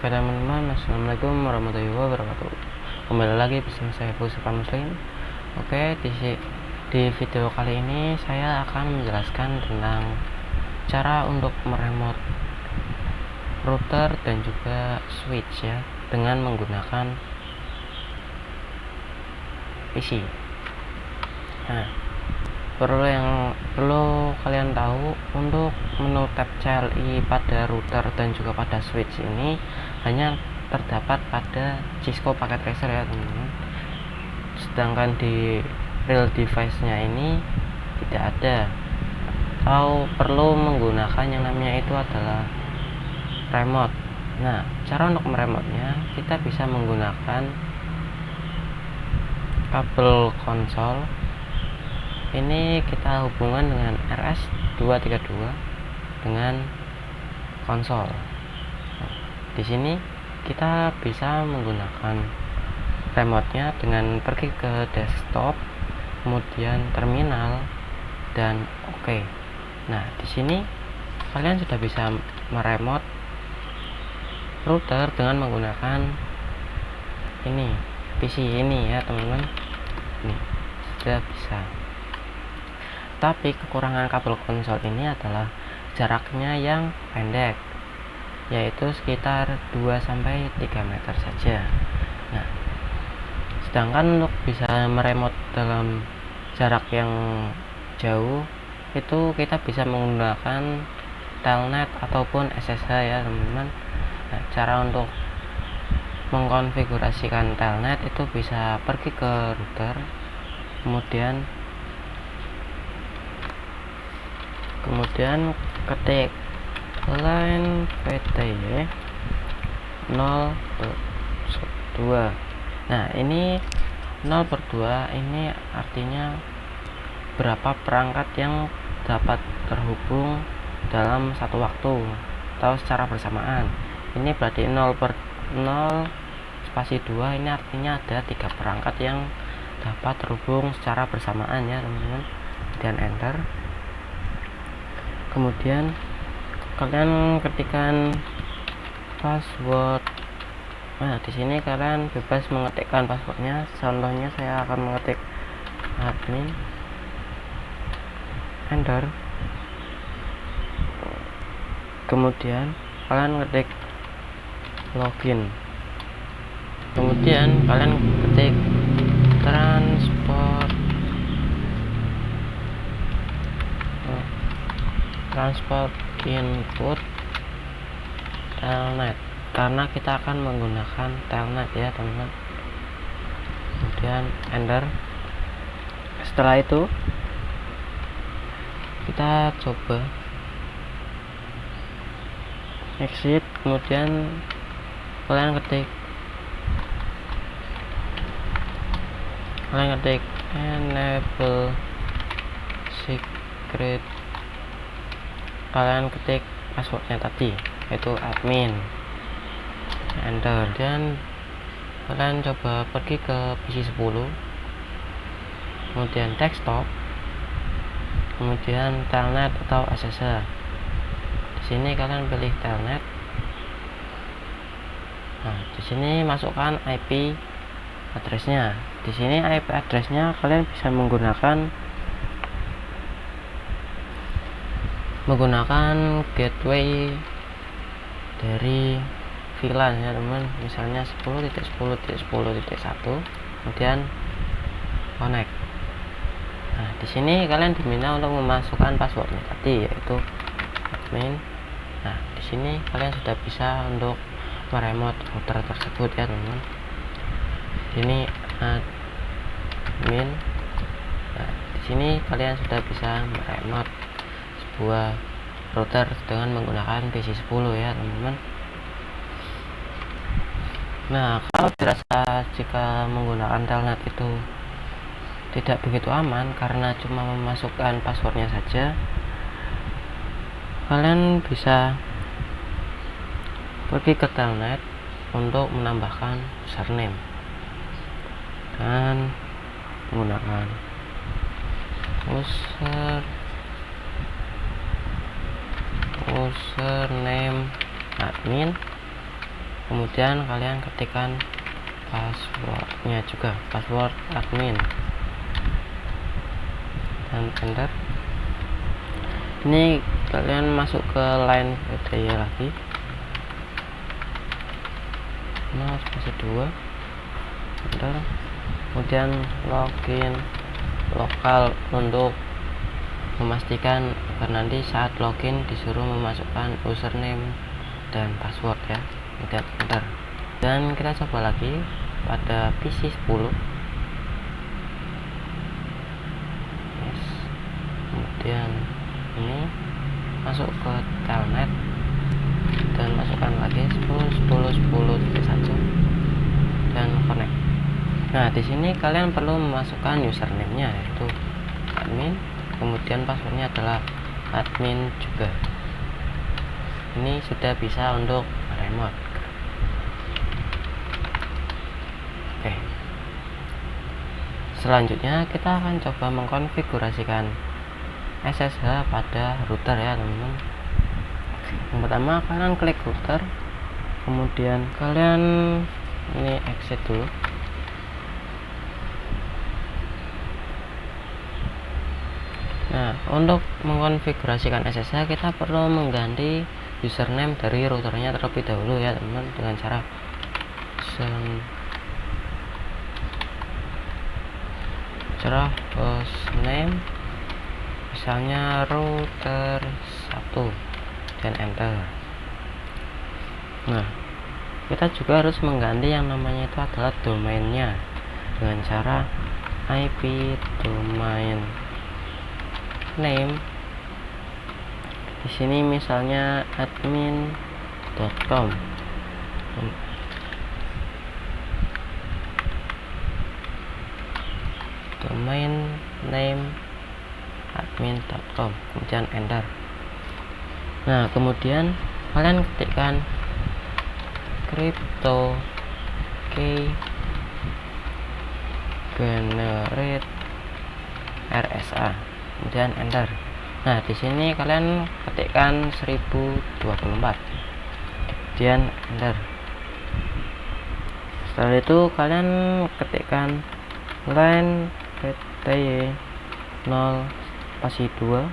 Oke teman-teman, assalamualaikum warahmatullahi wabarakatuh. Kembali lagi bersama saya Pusaka Muslim. Oke, di video kali ini saya akan menjelaskan tentang cara untuk meremote router dan juga switch ya, dengan menggunakan PC. Nah, perlu kalian tahu, untuk menu tab CLI pada router dan juga pada switch ini hanya terdapat pada Cisco Packet Tracer ya teman-teman, sedangkan di real device nya ini tidak ada, atau perlu menggunakan yang namanya itu adalah remote. Nah, cara untuk meremote nya kita bisa menggunakan kabel konsol. Ini kita hubungan dengan RS232 dengan konsol. Di sini kita bisa menggunakan remote-nya dengan pergi ke desktop, kemudian terminal, dan oke. Nah, di sini kalian sudah bisa meremote router dengan menggunakan ini PC ini ya teman-teman. Ini sudah bisa. Tapi kekurangan kabel konsol ini adalah jaraknya yang pendek, yaitu sekitar 2-3 meter saja. Nah, sedangkan untuk bisa meremote dalam jarak yang jauh itu kita bisa menggunakan telnet ataupun SSH ya teman-teman. Nah, cara untuk mengkonfigurasikan telnet itu bisa pergi ke router, kemudian ketik line PTY 0/2. Nah, ini 0/2 ini artinya berapa perangkat yang dapat terhubung dalam satu waktu atau secara bersamaan. Ini berarti 0/0/2 ini artinya ada 3 perangkat yang dapat terhubung secara bersamaan ya teman-teman. Dan enter. Kemudian kalian ketikkan password. Nah, di sini kalian bebas mengetikkan passwordnya. Contohnya saya akan mengetik admin, enter. Kemudian kalian ketik login. Kemudian kalian ketik transport input telnet, karena kita akan menggunakan telnet ya teman-teman. Kemudian enter. Setelah itu kita coba exit, kemudian kalian ketik enable secret, kalian ketik passwordnya tadi, yaitu admin, enter. Dan kalian coba pergi ke PC 10, kemudian desktop, kemudian telnet atau SSH. Di sini kalian pilih telnet. Nah, di sini masukkan IP addressnya. Di sini IP addressnya kalian bisa menggunakan gateway dari VLAN ya teman, misalnya 10.10.10.1, kemudian connect. Nah, di sini kalian diminta untuk memasukkan passwordnya tadi, yaitu admin. Nah, di sini kalian sudah bisa untuk meremote router tersebut ya teman-teman. Ini admin. Nah, di sini kalian sudah bisa meremote sebuah router dengan menggunakan PC 10 ya teman-teman. Nah, kalau dirasa jika menggunakan telnet itu tidak begitu aman karena cuma memasukkan passwordnya saja, kalian bisa pergi ke telnet untuk menambahkan username dan menggunakan username admin, kemudian kalian ketikkan passwordnya juga, password admin, dan enter. Ini kalian masuk ke line VDY lagi, 0/2, enter. Kemudian login lokal untuk memastikan agar nanti saat login disuruh memasukkan username dan password ya. Kemudian enter, dan kita coba lagi pada PC 10. Yes. Kemudian ini masuk ke telnet dan masukkan lagi 10.10.10.1 dan connect. Nah, di sini kalian perlu memasukkan username-nya yaitu admin, kemudian passwordnya adalah admin juga. Ini sudah bisa untuk remote. Oke. Selanjutnya kita akan coba mengkonfigurasikan SSH pada router ya teman-teman. Yang pertama kalian klik router, kemudian kalian ini exit dulu. Nah, untuk mengkonfigurasikan SSH kita perlu mengganti username dari routernya terlebih dahulu ya teman-teman, dengan cara hostname misalnya router 1 dan enter. Nah, kita juga harus mengganti yang namanya itu adalah domainnya dengan cara IP domain name. Di sini misalnya admin.com. Domain name admin.com, kemudian enter. Nah, kemudian kalian ketikkan crypto key generate RSA, kemudian enter. Nah, di sini kalian ketikkan 1024, kemudian enter. Setelah itu kalian ketikkan line VDY 0/2,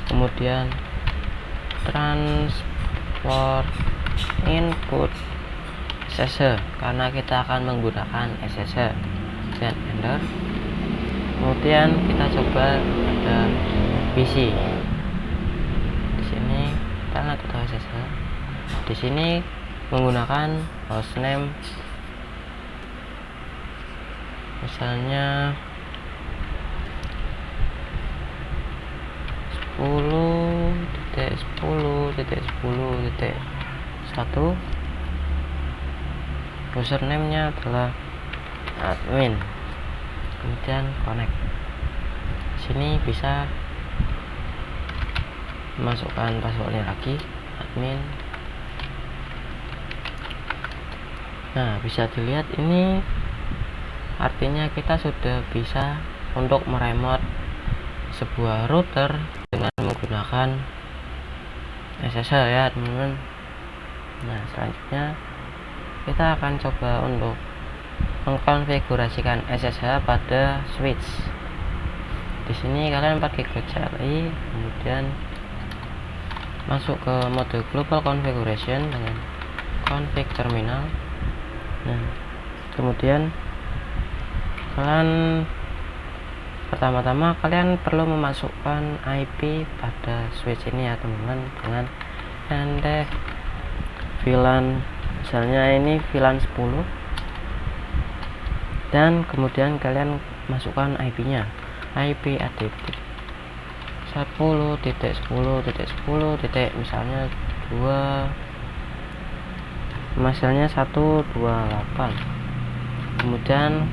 kemudian transport input SSH karena kita akan menggunakan SSH, dan enter. Kemudian kita coba ada PC. Di sini kita lihat ada SSH. Di sini menggunakan hostname misalnya 10.10.10.1, username-nya adalah admin, kemudian connect. Sini bisa masukkan passwordnya lagi, admin. Nah, bisa dilihat ini artinya kita sudah bisa untuk meremote sebuah router dengan menggunakan SSH ya teman-teman. Nah, selanjutnya kita akan coba untuk mengkonfigurasikan SSH pada switch. Di sini kalian pakai ke CLI, kemudian masuk ke mode global configuration dengan config terminal. Nah, kemudian kalian pertama-tama kalian perlu memasukkan IP pada switch ini ya teman-teman, dengan ND VLAN, misalnya ini VLAN 10, dan kemudian kalian masukkan IP-nya, IP added 10.10.10. misalnya 128, kemudian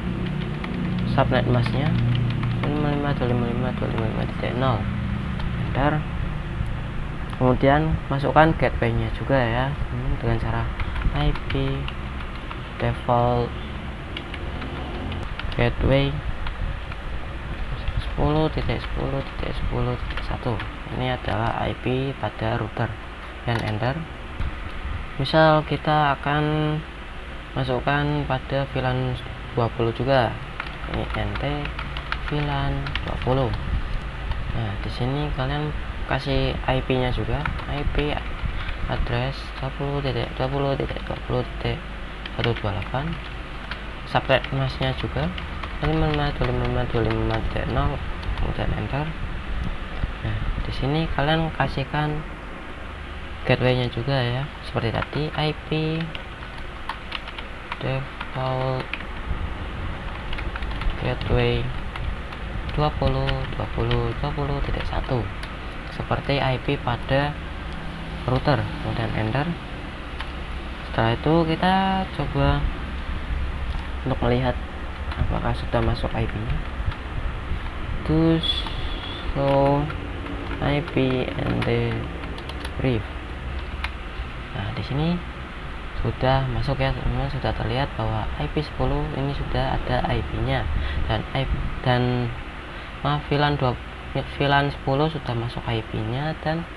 subnet masknya 255.255.255.0, enter. Kemudian masukkan gateway-nya juga ya dengan cara IP default gateway 10.10.10.1. ini adalah IP pada router, dan enter. misal kita akan masukkan pada VLAN 20 juga, ini NT VLAN 20. Nah, di sini kalian kasih IP-nya juga, IP address 20.20.20.128, subnet masknya juga 55.255.255.0, kemudian enter. Nah, di sini kalian kasihkan gateway-nya juga ya, seperti tadi, IP default gateway 20.20.20.1 seperti IP pada router, kemudian enter. Setelah itu kita coba untuk melihat apakah sudah masuk IP-nya. To show IP and the brief. Nah, di sini sudah masuk ya teman-teman, sudah terlihat bahwa IP 10 ini sudah ada IP-nya, dan VLAN 10 sudah masuk IP-nya, dan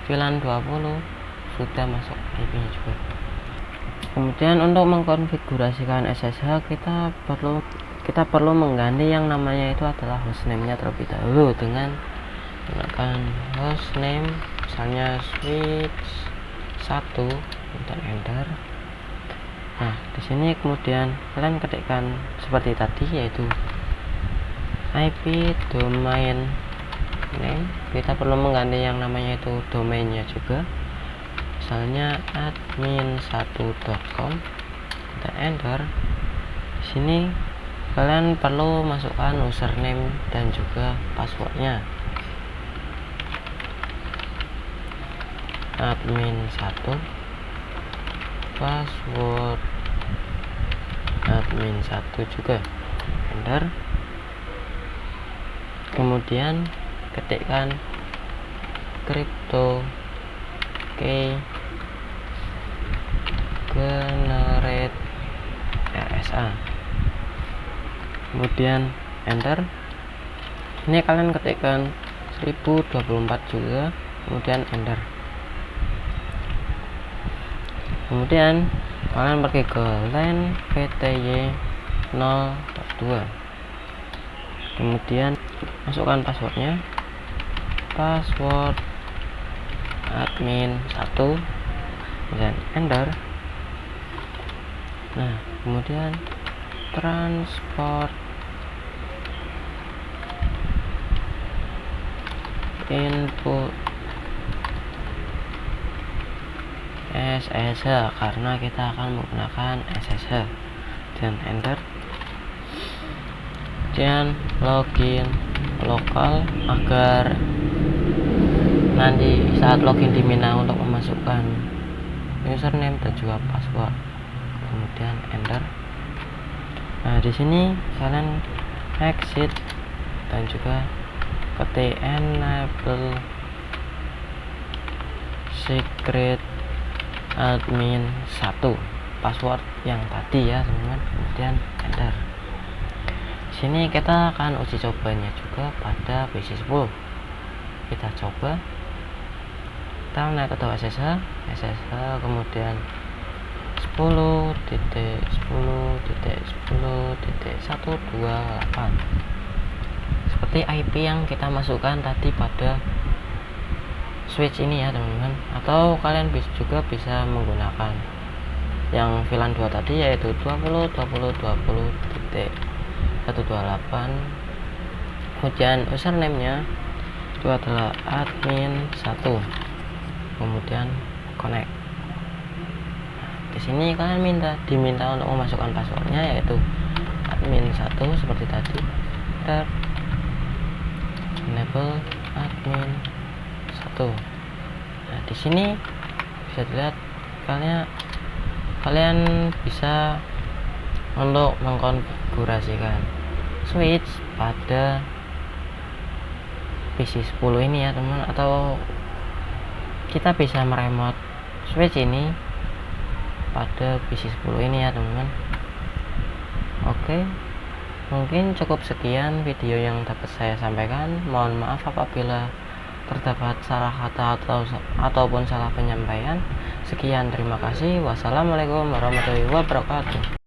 VLAN 20 sudah masuk IP-nya juga. Kemudian untuk mengkonfigurasikan SSH kita perlu mengganti yang namanya itu adalah hostname-nya terlebih dahulu dengan menggunakan hostname, misalnya switch 1 dan enter. Nah, di sini kemudian kalian ketikkan seperti tadi, yaitu IP domain name. Kita perlu mengganti yang namanya itu domainnya juga, misalnya admin1.com dan enter. Di sini kalian perlu masukkan username dan juga passwordnya. Admin1, password admin1 juga, enter. Kemudian ketikkan crypto key generate RSA, kemudian enter. Ini kalian ketikkan 1024 juga, kemudian enter. Kemudian kalian pergi ke LAN PTY 0.2, kemudian masukkan passwordnya, password admin1, dan enter. Nah, kemudian transport input SSH, karena kita akan menggunakan SSH, dan enter. Kemudian login lokal agar nanti saat login di Mina untuk memasukkan username dan juga password, kemudian enter. Nah, di sini kalian exit dan juga ketik enable secret admin1, password yang tadi ya teman-teman, kemudian enter. Di sini kita akan uji cobanya juga pada PC 10. Kita coba, kita naik ke SSH, kemudian 10.10.10.128 seperti IP yang kita masukkan tadi pada switch ini ya teman-teman. Atau kalian juga bisa menggunakan yang VLAN 2 tadi, yaitu 20.20.20.128. Kemudian username nya itu adalah admin1, kemudian connect. Di sini kalian diminta untuk memasukkan passwordnya, yaitu admin1 seperti tadi, enter. Enable admin1. Nah, di sini bisa dilihat kalian bisa untuk mengkonfigurasikan switch pada PC 10 ini ya teman, atau kita bisa meremote switch ini pada PC 10 ini ya teman-teman. Oke, mungkin cukup sekian video yang dapat saya sampaikan. Mohon maaf apabila terdapat salah kata ataupun salah penyampaian. Sekian, terima kasih. Wassalamualaikum warahmatullahi wabarakatuh.